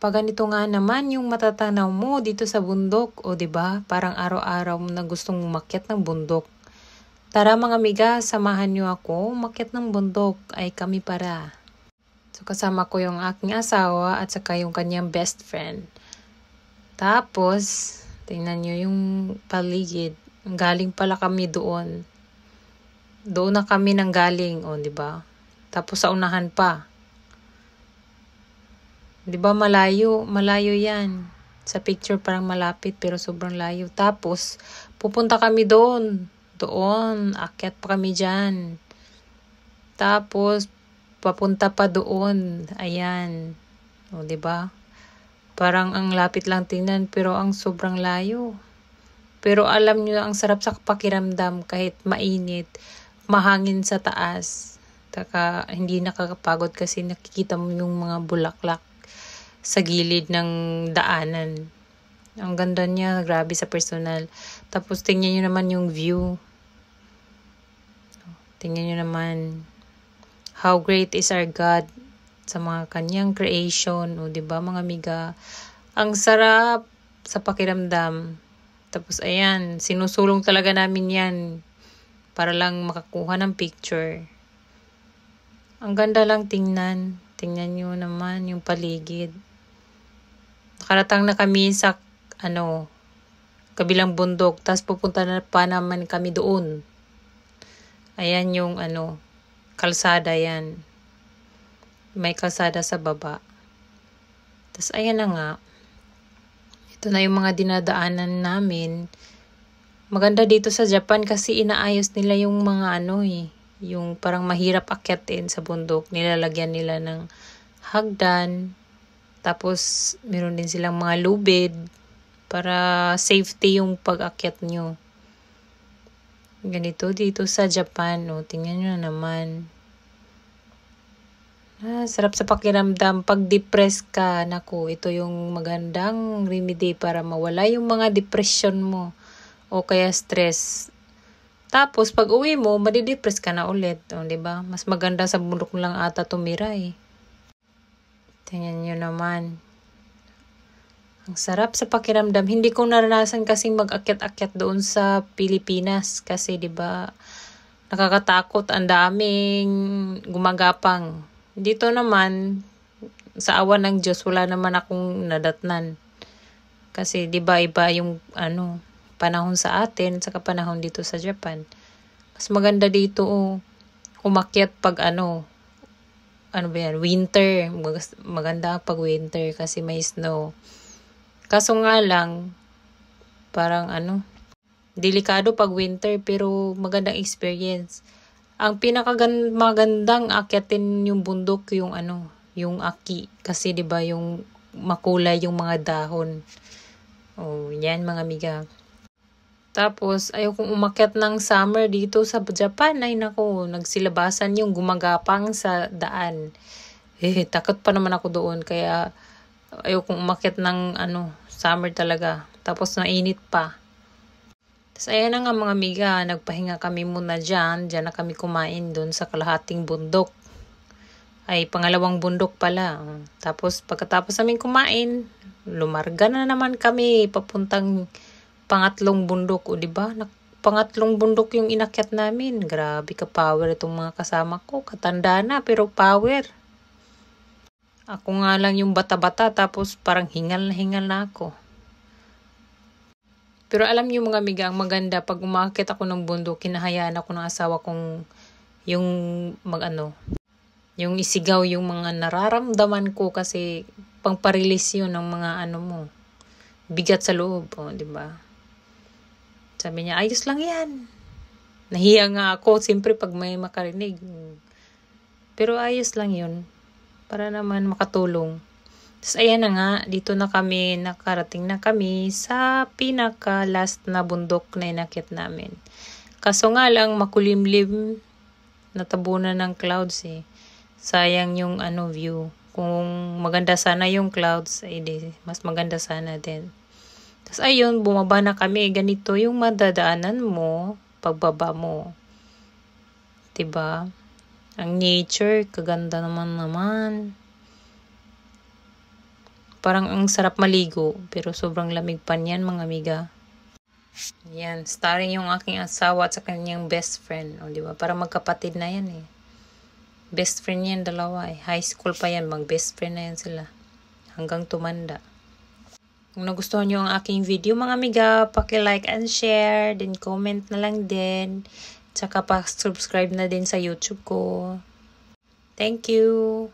Pag ganito nga naman yung matatanaw mo dito sa bundok, o 'di ba? Parang araw-araw mo na gustong umakyat ng bundok. Tara mga amiga, samahan niyo ako umakyat ng bundok, ay kami para. So kasama ko yung aking asawa at saka yung kanyang best friend. Tapos, tingnan niyo yung paligid. Galing pala kami doon. Doon na kami nang galing, o 'di ba? Tapos sa unahan pa. 'Di ba malayo? Malayo 'yan. Sa picture parang malapit pero sobrang layo. Tapos pupunta kami doon. Doon, akyat pa kami diyan. Tapos papunta pa doon. Ayan. O 'di ba? Parang ang lapit lang tingnan pero ang sobrang layo. Pero alam niyo ang sarap sa pakiramdam kahit mainit, mahangin sa taas. Taka hindi nakakapagod kasi nakikita mo yung mga bulaklak sa gilid ng daanan. Ang ganda niya, grabe sa personal. Tapos tingnan niyo naman yung view. Tingnan niyo naman how great is our God sa mga kanyang creation, o 'di ba mga amiga? Ang sarap sa pakiramdam. Tapos ayan, sinusulong talaga namin 'yan para lang makakuha ng picture. Ang ganda lang tingnan. Tingnan niyo naman yung paligid. Nakaratang na kami sa kabilang bundok, tapos pupunta na pa naman kami doon. Ayan yung kalsada yan. May kalsada sa baba. Tapos ayan na nga. Ito na yung mga dinadaanan namin. Maganda dito sa Japan kasi inaayos nila yung mga yung parang mahirap akyatin sa bundok. Nilalagyan nila ng hagdan. Tapos, meron din silang mga lubid para safety yung pag-akyat nyo. Ganito dito sa Japan. Tingnan nyo naman. Sarap sa pakiramdam. Pag depressed ka, naku, ito yung magandang remedy para mawala yung mga depression mo o kaya stress. Tapos, pag uwi mo, madidepress ka na ulit. Diba? Mas maganda sa bundok lang ata tumira eh. Tingnan nyo naman. Ang sarap sa pakiramdam. Hindi ko naranasan kasing mag-akyat-akyat doon sa Pilipinas. Kasi 'di ba nakakatakot. Ang daming gumagapang. Dito naman, sa awa ng Diyos, wala naman akong nadatnan. Kasi 'di ba iba yung panahon sa atin saka panahon dito sa Japan. Mas maganda dito umakyat pag winter. Maganda pag winter kasi may snow. Kaso nga lang, parang delikado pag winter pero magandang experience. Ang magandang akyatin yung bundok yung yung aki. Kasi 'di ba yung makulay yung mga dahon. Yan mga amiga. Tapos, ayaw kong umakyat ng summer dito sa Japan. Ay naku, nagsilabasan yung gumagapang sa daan. Takot pa naman ako doon. Kaya, ayaw kong umakyat ng summer talaga. Tapos, mainit pa. Tapos, ayan na nga mga amiga. Nagpahinga kami muna dyan. Dyan na kami kumain doon sa kalahating bundok. Ay, pangalawang bundok pala. Tapos, pagkatapos namin kumain, lumarga na naman kami papuntang pangatlong bundok, o 'di ba? Pangatlong bundok yung inakyat namin. Grabe ka power itong mga kasama ko. Katanda na pero power. Ako nga lang yung bata-bata tapos parang hingal na ako. Pero alam niyo mga amiga, ang maganda pag umakyat ako ng bundok, kinahayaan ako ng asawa kong yung yung isigaw yung mga nararamdaman ko kasi pangparilis yun ng mga mo bigat sa loob, 'di ba? Sabi niya, ayos lang yan. Nahiya nga ako, siyempre pag may makarinig. Pero ayos lang yun. Para naman makatulong. Tapos ayan na nga, dito na kami, nakarating na kami sa pinaka-last na bundok na inakyat namin. Kaso nga lang, makulimlim, natabunan ng clouds eh. Sayang yung view. Kung maganda sana yung clouds, mas maganda sana din. Tapos ayun, bumaba na kami. Ganito yung madadaanan mo pagbaba mo. 'Di ba? Ang nature, kaganda naman. Parang ang sarap maligo, pero sobrang lamig pa niyan mga amiga. Yan, starring yung aking asawa at sa kanyang best friend. O, di ba? Parang magkapatid na yan eh. Best friend yan, dalawa eh. High school pa yan, mag-best friend na yan sila. Hanggang tumanda. Kung nagustuhan nyo ang aking video mga amiga, paki-like and share. Then comment na lang din. Tsaka pa-subscribe na din sa YouTube ko. Thank you!